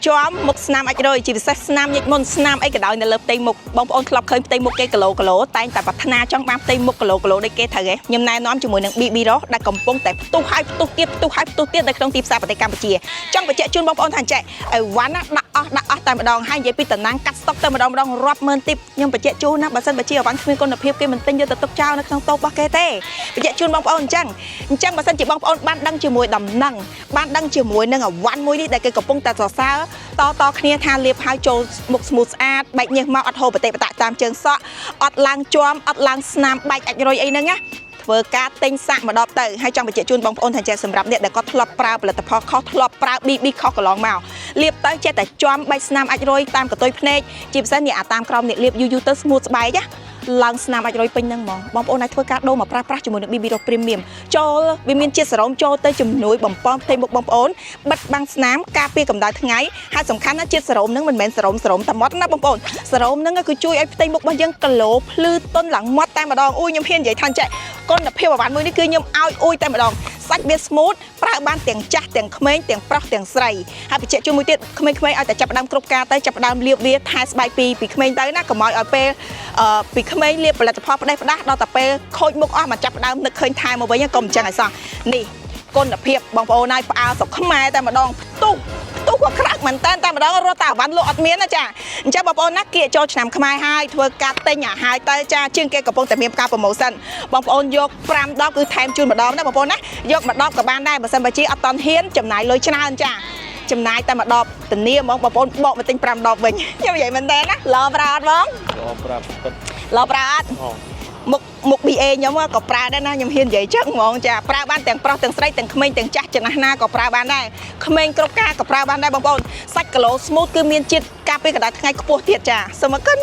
ជាប់មុខស្នាមអាចរយជាពិសេសស្នាមញិចមុនស្នាមអីក៏ដោយនៅលើផ្ទៃមុខបងប្អូនធ្លាប់ឃើញផ្ទៃមុខគេគីឡូតែងតែប្រាថ្នាចង់បានផ្ទៃមុខគីឡូដូចគេត្រូវទេខ្ញុំណែនាំជាមួយនឹង BB Ross ដែលកំពុងតែផ្ទុះហើយផ្ទុះទៀតនៅក្នុងទីផ្សារប្រទេសកម្ពុជាចង់បញ្ជាក់ជូនបងប្អូនថាចេះអីវ៉ាន់ណាដាក់អស់តែម្ដងហើយនិយាយពីតំណាងកាត់ស្តុកតែម្ដងរាប់ម៉ឺនទីបខ្ញុំបញ្ជាក់ជូនណាបើសិនបើជាអវ៉ាន់គ្មានគុណភាពគេមិនទិញយកទៅទុកចោលនៅក្នុងតូបរបស់គេទេបញ្ជាក់ជូនបងប្អូនអញ្ចឹងបើសិនជាបងប្អូនបានដឹងជាមួយដំណឹងបានដឹងជាមួយនឹងអវ៉ាន់មួយនេះដែលគេកំពុងតែសរសើរតគ្នាថាលាបហើយចូលមុខស្មូតស្អាតបែកញើសមកអត់ហូរប្រតិបត្តិតាមជើងសក់អត់ឡើងជាប់អត់ឡើងស្នាមបែកអាចរុយអីហ្នឹងណាធ្វើការទិញសាក់ម្ដងទៅហើយចង់បញ្ជាក់ជូនបងប្អូនថាចេះសម្រាប់អ្នកដែលគាត់ធ្លាប់ប្រើផលិតផលខុសធ្លាប់ប្រើ BB ខុសកន្លងមកលាបទៅចេះតែជាប់បែកស្នាមអាចរុយតាមកតុយភ្នែកជាពិសេសអ្នកអាតាមក្រោមអ្នកលាបយូរទៅស្មូតស្បែកណាឡើងស្នាមអាចរុយពេញហ្នឹងហ្មងបងប្អូនអាចធ្វើការដូរមកប្រើប្រាស់ជាមួយនឹង BB Ross Premium ចូលវាមានជាតិសេរ៉ូមចូលទៅជំនួយបំពន់ផ្ទៃមុខបងប្អូនបិទបាំងស្នាមការពារកម្ដៅថ្ងៃហើយសំខាន់ណាស់ជាតិសេរ៉ូមហ្នឹងមិនមែនសេរ៉ូមតែមាត់ណាបងប្អូនសេរ៉ូមហ្នឹងគឺជួយឲ្យផ្ទៃមុខរបស់យើងក្លោភ្លឺទន់ឡើងមាត់តែម្ដងខ្ញុំហ៊ាននិយាយថាចេះគុណភាពអវ៉ាន់មួយនេះគឺខ្ញុំឲ្យអ៊ុយតែម្ដងសាច់វាស្មូតប្រើបានទាំងចាស់ទាំងក្មេងទាំងប្រុសទាំងស្រីហើយបញ្ជាក់ជូនមួយទៀតក្មេងៗឲ្យតែចាប់ផ្ដើមគ្រប់ការទៅចាប់ផ្ដើមលាបវាថែស្បែកពីក្មេងទៅណាកុំឲ្យពេលពីក្មេងលាបផលិតផលផ្ដេសផ្ដាស់ដល់តែពេលខូចមុខអស់មកចាប់ផ្ដើមនឹកឃើញថែមកវិញកុំអញ្ចឹងឲ្យសោះនេះគុណភាពបងប្អូនហើយផ្អើលស្រុកខ្មែរតែម្ដងផ្ទុះក៏ក្រាក់មែនតែម្ដងរត់តែអវ៉ាន់លក់អត់មានណាចាអញ្ចឹងបងប្អូនណាគៀកចូលឆ្នាំខ្មែរហើយធ្វើការទិញអាហើយទៅចាជាងគេកំពុងតែមានការប្រម៉ូសិនបងប្អូនយក5ដបគឺថែមជូនម្ដងណាបងប្អូនណាយកម្ដបក៏បានដែរបើសិនបើជាអត់តន់ហ៊ានចំណាយលុយច្រើនចាចំណាយតែម្ដបធានាហ្មងបងប្អូនបកមកទិញ5ដបវិញខ្ញុំនិយាយមែនទេណាឡប្រើអត់បងឡប្រើអត់មុខ BA ខ្ញុំក៏ប្រើដែរណាខ្ញុំហ៊ាននិយាយចឹងហ្មងចាប្រើបានទាំងប្រុសទាំងស្រីទាំងក្មេងទាំងចាស់ចំណាស់ណាក៏ប្រើបានដែរក្មេងគ្រប់ការក៏ប្រើបានដែរបងប្អូនសាច់គីឡូស្មូតគឺមានជាតិការពារកម្ដៅថ្ងៃខ្ពស់ទៀតចាសូមអរគុណ